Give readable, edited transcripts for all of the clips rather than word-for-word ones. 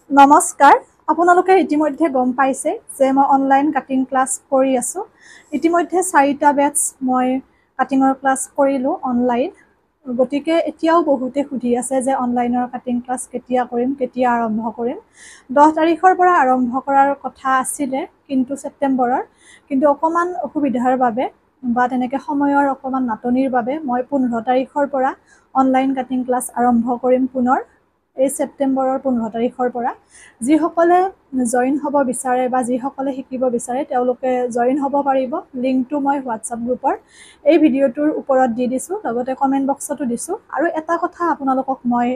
নমস্কাৰ আপোনালোকে ইতিমধ্যে গম পাইছে যে মই অনলাইন কাটিং ক্লাছ কৰি আছো ইতিমধ্যে 4টা বেটছ মই কাটিংৰ ক্লাছ কৰিলো অনলাইন গতিকে এতিয়াও বহুতে সুধি আছে যে অনলাইনৰ কাটিং ক্লাছ কেতিয়া কৰিম কেতিয়া আৰম্ভ কৰিম 10 তাৰিখৰ পৰা আৰম্ভ কৰাৰ কথা আছিল কিন্তু সেপ্টেম্বৰৰ কিন্তু অকমান অসুবিধাৰ বাবে বা তেনেকে সময়ৰ অকমান নাটনিৰ বাবে মই 15 তাৰিখৰ পৰা অনলাইন কাটিং ক্লাছ আৰম্ভ কৰিম পুনৰ এই সেপ্টেম্বৰৰ 15 তাৰিখৰ পৰা যিসকলে জয়েন হ'ব বিচাৰে বা যিসকলে শিকিব বিচাৰে তেওঁলোকে জয়েন হ'ব পাৰিব লিংকটো মই WhatsApp গ্ৰুপৰ এই ভিডিঅ'টোৰ ওপৰত দি দিছো লগতে কমেন্ট বক্সতো দিছো আৰু এটা কথা আপোনালোকক মই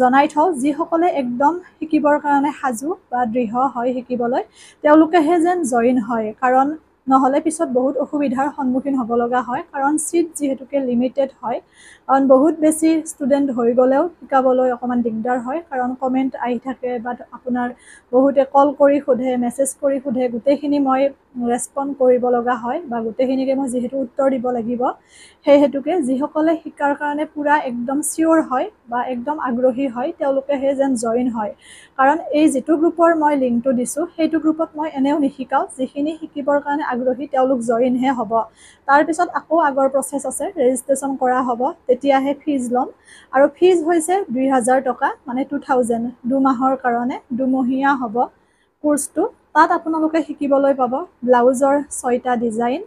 জনাই থওঁ যিসকলে একদম শিকিবৰ কাৰণে সাজু বা দৃঢ় হয় শিকিবলৈ তেওঁলোকেহে যেন জয়েন হয় কাৰণ নহলে পিছত বহুত অসুবিধাৰ সন্মুখীন হ'ব লগা হয় কাৰণ সিট যেহেতুকে লিমিটেড হয় কাৰণ বহুত বেছি ষ্টুডেন্ট হৈ গলেও শিকাবলৈ অকমান দিগদাৰ হয় কাৰণ কমেন্ট আহি থাকে বা আপোনাৰ বহুতে কল কৰি সোধে মেসেজ কৰি সোধে গুটেখিনি মই ৰেসপন্ড কৰিব লগা হয় বা গুটেখিনিকে মই যেহেতু উত্তৰ দিব লাগিব সেই হেতুকে যিসকলে শিকাৰ কাৰণে পুৰা একদম সিওৰ হয় বা একদম আগ্ৰহী হয় তেওঁলোকেহে যেন জয়েন হয় কাৰণ এই যেটো গ্ৰুপৰ মই লিংকটো দিছো সেইটো গ্ৰুপত মই এনেও নিশিকাও যিখিনি শিকিবৰ কাৰণে আগ্ৰহী তেওঁলোক জয়েনহে হ'ব তাৰ পিছত আকৌ আগৰ প্ৰসেস আছে ৰেজিষ্ট্ৰেচন কৰা হ'ব তেতিয়াহে ফিজ লম আৰু ফিজ হৈছে 2000 টকা মানে 2000 দুমাহৰ কাৰণে দুমহীয়া হ'ব কোৰ্সটো তাত আপোনালোকে শিকিবলৈ পাব ব্লাউজৰ 6টা ডিজাইন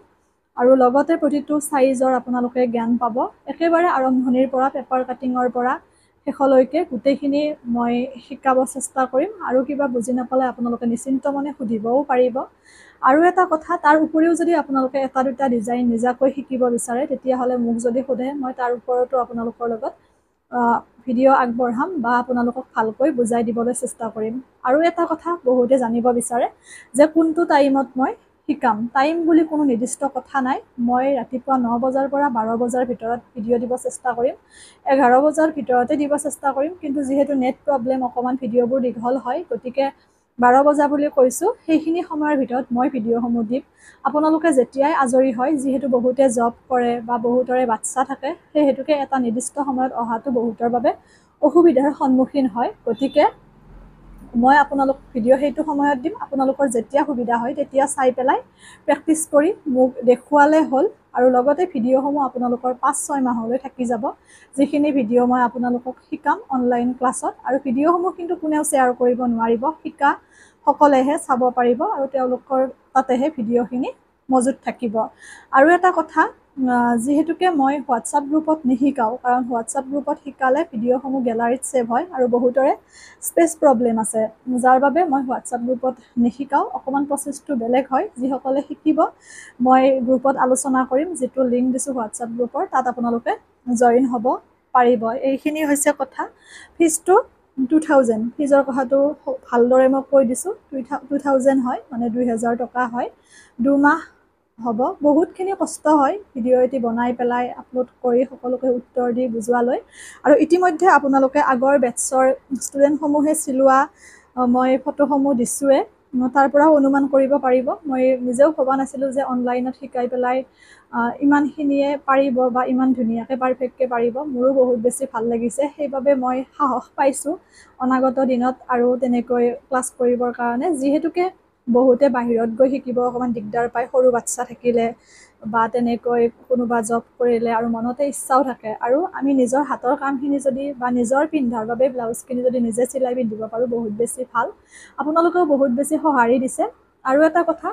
আৰু লগতে প্ৰতিটো সাইজৰ আপোনালোকে জ্ঞান পাব একেবাৰে আৰম্ভণিৰ পৰা পেপাৰ কাটিংৰ পৰা শেষলৈকে গুটেখিনি মই শিকাব চেষ্টা কৰিম আৰু কিবা বুজি নাপালে আপোনালোকে নিশ্চিন্ত মনে সুধিবও পাৰিব আৰু এটা কথা তাৰ উপৰিও যদি আপোনালোকে এটা দুটা ডিজাইন নিজাকৈ শিকিব বিচাৰে তেতিয়া হলে মোক যদি সোধে মই তাৰ ওপৰতো আপোনালোকৰ লগত ভিডিও আগবঢ়াম বা আপোনালোকক ভালকৈ বুজাই দিবলৈ চেষ্টা কৰিম আৰু এটা কথা বহুতে জানিব বিচাৰে যে কোনটো টাইমত মই শিকাম টাইম বুলি কোনো নিৰ্দিষ্ট কথা নাই মই ৰাতিপুৱা 9 বজাৰ পৰা 12 বজাৰ ভিতৰত ভিডিও দিব চেষ্টা কৰিম 11 বজাৰ ভিতৰতে দিব চেষ্টা কৰিম কিন্তু যেহেতু নেট প্ৰবলেম অকমান ভিডিওবোৰ দীঘল হয় গতিকে 12 বজা বুলি কৈছো সেইখিনি সময়ৰ ভিতৰত মই ভিডিওসমূহ দিম আপোনালোকে যেতিয়াই আজৰি হয় যেহেতু বহুতে জব কৰে বা বহুতৰে বাচ্চা থাকে সেই হেতুকে এটা নিৰ্দিষ্ট সময়ত অহাটো বহুতৰ বাবে অসুবিধাৰ সন্মুখীন হয় গতিকে মই আপোনালোক ভিডিও হেতু সময়ত দিম আপোনালোকৰ যেতিয়া সুবিধা হয় তেতিয়া চাই পেলাই প্ৰেক্টিস কৰি মোক দেখুৱালে হল আৰু লগতে ভিডিওসমূহ আপোনালোকৰ 5-6 মাহলৈ থাকি যাব যিখিনি ভিডিও মই আপোনালোকক শিকাম অনলাইন ক্লাছত আৰু ভিডিওসমূহ কিন্তু কোনেও শেয়াৰ কৰিব নোৱাৰিব শিকা সকলেহে চাব পাৰিব আৰু তেওঁলোকৰ তাতেহে ভিডিওখিনি মজুত থাকিব আৰু এটা কথা যেহেতুকে মই WhatsApp গ্ৰুপত নিশিকাও কাৰণ WhatsApp গ্ৰুপত শিকালে ভিডিওসমূহ গ্যালাৰীত সেভ হয় আৰু বহুতৰে স্পেস প্ৰবলেম আছে যাৰ বাবে মই WhatsApp গ্ৰুপত নিশিকাও অকমান প্ৰসেসটো বেলেগ হয় যিসকলে শিকিব মই গ্ৰুপত আলোচনা কৰিম যেটো লিংক দিছো WhatsApp গ্ৰুপৰ তাত আপোনালোকে জয়েন হ'ব পাৰিব এইখিনি হৈছে কথা ফিজটো 2000 ফিজৰ কথাটো ভালদৰে মই কৈ দিছো 2000 হয় মানে 2000 টকা হয় দুমাহ হ'ব বহুতখিনি কষ্ট হয় ভিডিও এটি বনাই পেলাই আপলোড কৰি সকলোকে উত্তৰ দি বুজোৱালৈ আৰু ইতিমধ্যে আপোনালোকে আগৰ বেটছৰ ষ্টুডেন্ট সমূহে চিলোৱা মই ফটোসমূহ দিছোৱে তাৰ পৰা অনুমান কৰিব পাৰিব মই নিজেও ভবা নাছিলো যে অনলাইনত শিকাই পেলাই ইমানখিনিয়ে পাৰিব বা ইমান ধুনীয়াকে পাৰফেক্টকে পাৰিব মোৰো বহুত বেছি ভাল লাগিছে সেইবাবে মই সাহস পাইছো অনাগত দিনত আৰু তেনেকৈ ক্লাছ কৰিবৰ কাৰণে যেহেতুকে বহুতে বাহিৰত গৈ শিকিব অকমান দিগদাৰ পায় সৰু বাচ্চা থাকিলে বা তেনেকৈ কোনোবা জব কৰিলে আৰু মনতে ইচ্ছাও থাকে আৰু আমি নিজৰ হাতৰ কামখিনি যদি বা নিজৰ পিন্ধাৰ বাবে ব্লাউজখিনি যদি নিজে চিলাই পিন্ধিব পাৰো বহুত বেছি ভাল আপোনালোকেও বহুত বেছি সহাৰি দিছে আৰু এটা কথা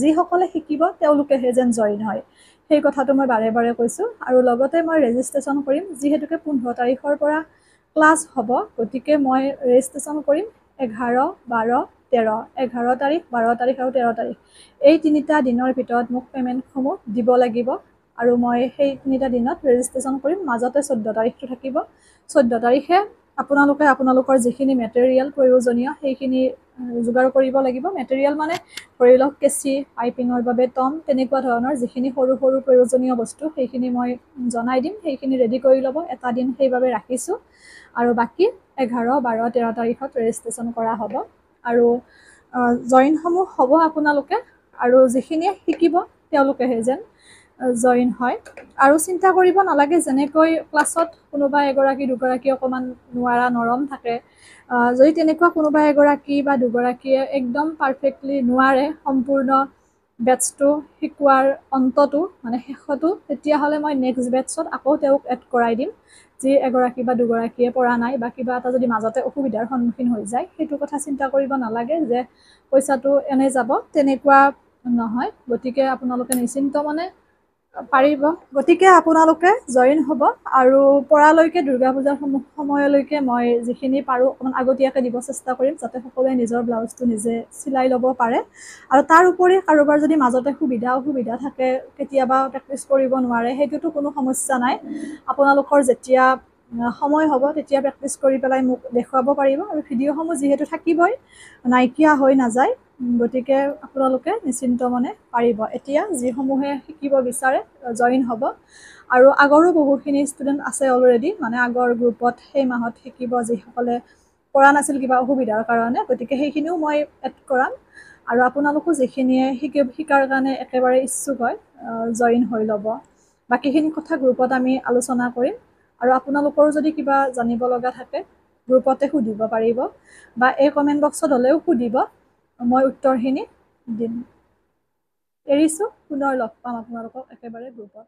যিসকলে শিকিব তেওঁলোকেহে যেন জয়েন হয় সেই কথাটো মই বাৰে বাৰে কৈছো আৰু লগতে মই ৰেজিষ্ট্ৰেচন কৰিম যেহেতুকে 15 তাৰিখৰ পৰা ক্লাছ হ'ব গতিকে মই ৰেজিষ্ট্ৰেচন কৰিম 11 12 13 11 তাৰিখ 12 তাৰিখ আৰু 13 তাৰিখ এই তিনিটা দিনৰ ভিতৰত মোক পেমেন্টসমূহ দিব লাগিব আৰু মই সেই তিনিটা দিনত ৰেজিষ্ট্ৰেচন কৰিম মাজতে 14 তাৰিখটো থাকিব 14 তাৰিখে আপোনালোকে আপোনালোকৰ যিখিনি মেটেৰিয়েল প্ৰয়োজনীয় সেইখিনি যোগাৰ কৰিব লাগিব মেটেৰিয়েল মানে ধৰি লওক কেচি পাইপিঙৰ বাবে টম তেনেকুৱা ধৰণৰ যিখিনি সৰু সৰু প্ৰয়োজনীয় বস্তু সেইখিনি মই জনাই দিম সেইখিনি ৰেডি কৰি ল'ব এটা দিন সেইভাবে ৰাখিছো আৰু বাকি 11 12 13 তাৰিখত ৰেজিষ্ট্ৰেচন কৰা হ'ব আৰু জয়েন সমূহ হ'ব আপোনালোকে আৰু যিখিনি শিকিব তেওঁলোকেহে যেন জইন হয় আৰু চিন্তা কৰিব নালাগে যেনেকৈ ক্লাছত কোনোবা এগৰাকী দুগৰাকী অকণমান নোৱাৰা নৰম থাকে যদি তেনেকুৱা কোনোবা এগৰাকী বা দুগৰাকীয়ে একদম পাৰফেক্টলি নোৱাৰে সম্পূৰ্ণ বেটছটো শিকোৱাৰ অন্তটো মানে শেষতো তেতিয়াহ'লে মই নেক্সট বেটছত আকৌ তেওঁক এড কৰাই দিম যি এগৰাকী বা দুগৰাকীয়ে পৰা নাই বা কিবা এটা যদি মাজতে অসুবিধাৰ সন্মুখীন হৈ যায় সেইটো কথা চিন্তা কৰিব নালাগে যে পইচাটো এনে যাব তেনেকুৱা নহয় গতিকে আপোনালোকে নিশ্চিন্ত মনে পাৰিব গতিকে আপোনালোকে জইন হ'ব আৰু পৰালৈকে দুৰ্গা পূজাৰ সময়লৈকে মই যিখিনি পাৰোঁ অকণমান আগতীয়াকৈ দিব চেষ্টা কৰিম যাতে সকলোৱে নিজৰ ব্লাউজটো নিজে চিলাই ল'ব পাৰে আৰু তাৰ উপৰি কাৰোবাৰ যদি মাজতে অসুবিধা থাকে কেতিয়াবা প্ৰেক্টিচ কৰিব নোৱাৰে সেইটোতো কোনো সমস্যা নাই আপোনালোকৰ যেতিয়া সময় হ'ব তেতিয়া প্ৰেক্টিচ কৰি পেলাই মোক দেখুৱাব পাৰিব আৰু ভিডিঅ'সমূহ যিহেতু থাকিবই নাইকিয়া হৈ নাযায় গতিকে আপোনালোকে নিশ্চিন্ত মনে পাৰিব এতিয়া যিসমূহে শিকিব বিচাৰে জইন হ'ব আৰু আগৰো বহুখিনি ষ্টুডেণ্ট আছে অলৰেডি মানে আগৰ গ্ৰুপত সেই মাহত শিকিব যিসকলে পৰা নাছিল কিবা অসুবিধাৰ কাৰণে গতিকে সেইখিনিও মই এড কৰাম আৰু আপোনালোকো যিখিনিয়ে শিকাৰ কাৰণে একেবাৰে ইচ্ছুক হয় জইন হৈ ল'ব বাকীখিনি কথা গ্ৰুপত আমি আলোচনা কৰিম আৰু আপোনালোকৰো যদি কিবা জানিব লগা থাকে গ্ৰুপতে সুধিব পাৰিব বা এই কমেণ্ট বক্সত হ'লেও সুধিব মই উত্তৰখিনি দিম এৰিছোঁ পুনৰ লগ পাম আপোনালোকক একেবাৰে গ্ৰুপত